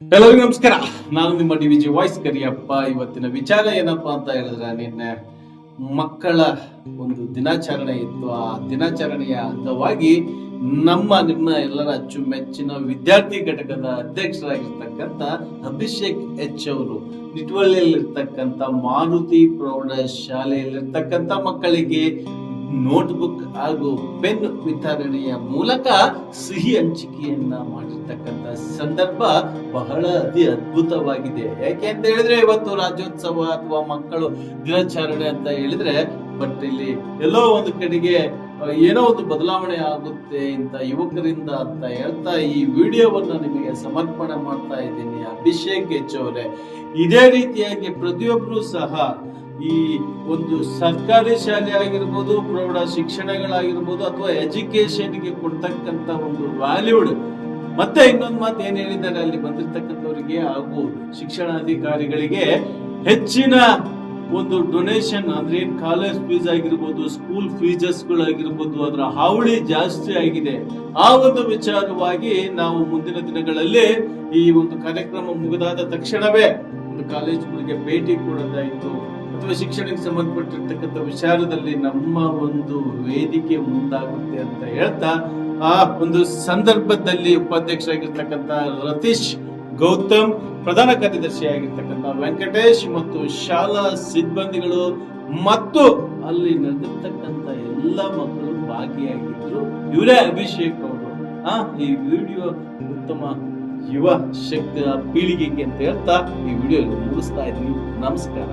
ಎಲ್ಲರಿಗೂ ನಮಸ್ಕಾರ. ನಾನು ನಿಮ್ಮ ಡಿವಿಜಿ ವಾಯ್ಸ್ ಕರಿಯಪ್ಪ. ಇವತ್ತಿನ ವಿಚಾರ ಏನಪ್ಪಾ ಅಂತ ಹೇಳಿದ್ರೆ, ನಿನ್ನೆ ಮಕ್ಕಳ ಒಂದು ದಿನಾಚರಣೆ ಇತ್ತು. ಆ ದಿನಾಚರಣೆಯ ಅಂಗವಾಗಿ ನಿಮ್ಮ ಎಲ್ಲರ ಅಚ್ಚುಮೆಚ್ಚಿನ ವಿದ್ಯಾರ್ಥಿ ಘಟಕದ ಅಧ್ಯಕ್ಷರಾಗಿರ್ತಕ್ಕಂಥ ಅಭಿಷೇಕ್ ಎಚ್ ಅವರು ನಿಟ್ವಳ್ಳಿಯಲ್ಲಿರ್ತಕ್ಕಂಥ ಮಾರುತಿ ಪ್ರೌಢ ಶಾಲೆಯಲ್ಲಿರ್ತಕ್ಕಂಥ ಮಕ್ಕಳಿಗೆ ನೋಟ್ಬುಕ್ ಹಾಗೂ ಪೆನ್ ವಿತರಣೆಯ ಮೂಲಕ ಸಿಹಿ ಹಂಚಿಕೆಯನ್ನ ಮಾಡಿರ್ತಕ್ಕಂಥ ಸಂದರ್ಭ ಬಹಳ ಅದ್ಭುತವಾಗಿದೆ. ಯಾಕೆ ಅಂತ ಹೇಳಿದ್ರೆ, ಇವತ್ತು ರಾಜ್ಯೋತ್ಸವ ಅಥವಾ ಮಕ್ಕಳು ದಿನಾಚರಣೆ ಅಂತ ಹೇಳಿದ್ರೆ, ಬಟ್ ಇಲ್ಲಿ ಎಲ್ಲೋ ಒಂದು ಕಡೆಗೆ ಏನೋ ಒಂದು ಬದಲಾವಣೆ ಆಗುತ್ತೆ ಇಂತ ಯುವಕರಿಂದ ಅಂತ ಹೇಳ್ತಾ ಈ ವಿಡಿಯೋವನ್ನ ನಿಮಗೆ ಸಮರ್ಪಣೆ ಮಾಡ್ತಾ ಇದ್ದೀನಿ. ಅಭಿಷೇಕ್ ಎಚ್ ಅವರೇ, ಇದೇ ರೀತಿಯಾಗಿ ಪ್ರತಿಯೊಬ್ಬರು ಸಹ ಈ ಒಂದು ಸರ್ಕಾರಿ ಶಾಲೆ ಆಗಿರ್ಬೋದು, ಪ್ರೌಢ ಶಿಕ್ಷಣಗಳಾಗಿರ್ಬೋದು, ಅಥವಾ ಎಜುಕೇಶನ್ಗೆ ಕೊಡ್ತಕ್ಕಂತ ಒಂದು ವ್ಯಾಲ್ಯೂಡ್ ಮತ್ತೆ ಇನ್ನೊಂದು ಮಾತು ಏನ್ ಹೇಳಿದ್ದಾರೆ, ಅಲ್ಲಿ ಬಂದಿರ್ತಕ್ಕಂಥವರಿಗೆ ಹಾಗೂ ಶಿಕ್ಷಣಾಧಿಕಾರಿಗಳಿಗೆ ಹೆಚ್ಚಿನ ಒಂದು ಡೊನೇಷನ್ ಅಂದ್ರೆ ಏನ್ ಕಾಲೇಜ್ ಫೀಸ್ ಆಗಿರ್ಬೋದು, ಸ್ಕೂಲ್ ಫೀಸಸ್ ಗಳಾಗಿರ್ಬೋದು, ಅದರ ಹಾವಳಿ ಜಾಸ್ತಿ ಆಗಿದೆ. ಆ ಒಂದು ವಿಚಾರವಾಗಿ ನಾವು ಮುಂದಿನ ದಿನಗಳಲ್ಲಿ ಈ ಒಂದು ಕಾರ್ಯಕ್ರಮ ಮುಗಿದಾದ ತಕ್ಷಣವೇ ಒಂದು ಕಾಲೇಜುಗಳಿಗೆ ಭೇಟಿ ಕೊಡೋದಾಯ್ತು ಅಥವಾ ಶಿಕ್ಷಣಕ್ಕೆ ಸಂಬಂಧಪಟ್ಟಿರ್ತಕ್ಕಂಥ ವಿಚಾರದಲ್ಲಿ ನಮ್ಮ ಒಂದು ವೇದಿಕೆ ಮುಂದಾಗುತ್ತೆ ಅಂತ ಹೇಳ್ತಾ, ಆ ಒಂದು ಸಂದರ್ಭದಲ್ಲಿ ಉಪಾಧ್ಯಕ್ಷರಾಗಿರ್ತಕ್ಕಂಥ ರತೀಶ್ ಗೌತಮ್, ಪ್ರಧಾನ ಕಾರ್ಯದರ್ಶಿ ಆಗಿರ್ತಕ್ಕಂಥ ವೆಂಕಟೇಶ್ ಮತ್ತು ಶಾಲಾ ಸಿಬ್ಬಂದಿಗಳು ಮತ್ತು ಅಲ್ಲಿ ನಡೆದಿರ್ತಕ್ಕಂಥ ಎಲ್ಲ ಮಕ್ಕಳು ಭಾಗಿಯಾಗಿದ್ರು. ಇವರೇ ಅಭಿಷೇಕ್ ಅವರು. ಈ ವಿಡಿಯೋ ಉತ್ತಮ ಯುವ ಶಕ್ತಿಯ ಪೀಳಿಗೆಗೆ ಅಂತ ಹೇಳ್ತಾ ಈ ವಿಡಿಯೋ ಮುಗಿಸ್ತಾ ಇದ್ದೀನಿ. ನಮಸ್ಕಾರ.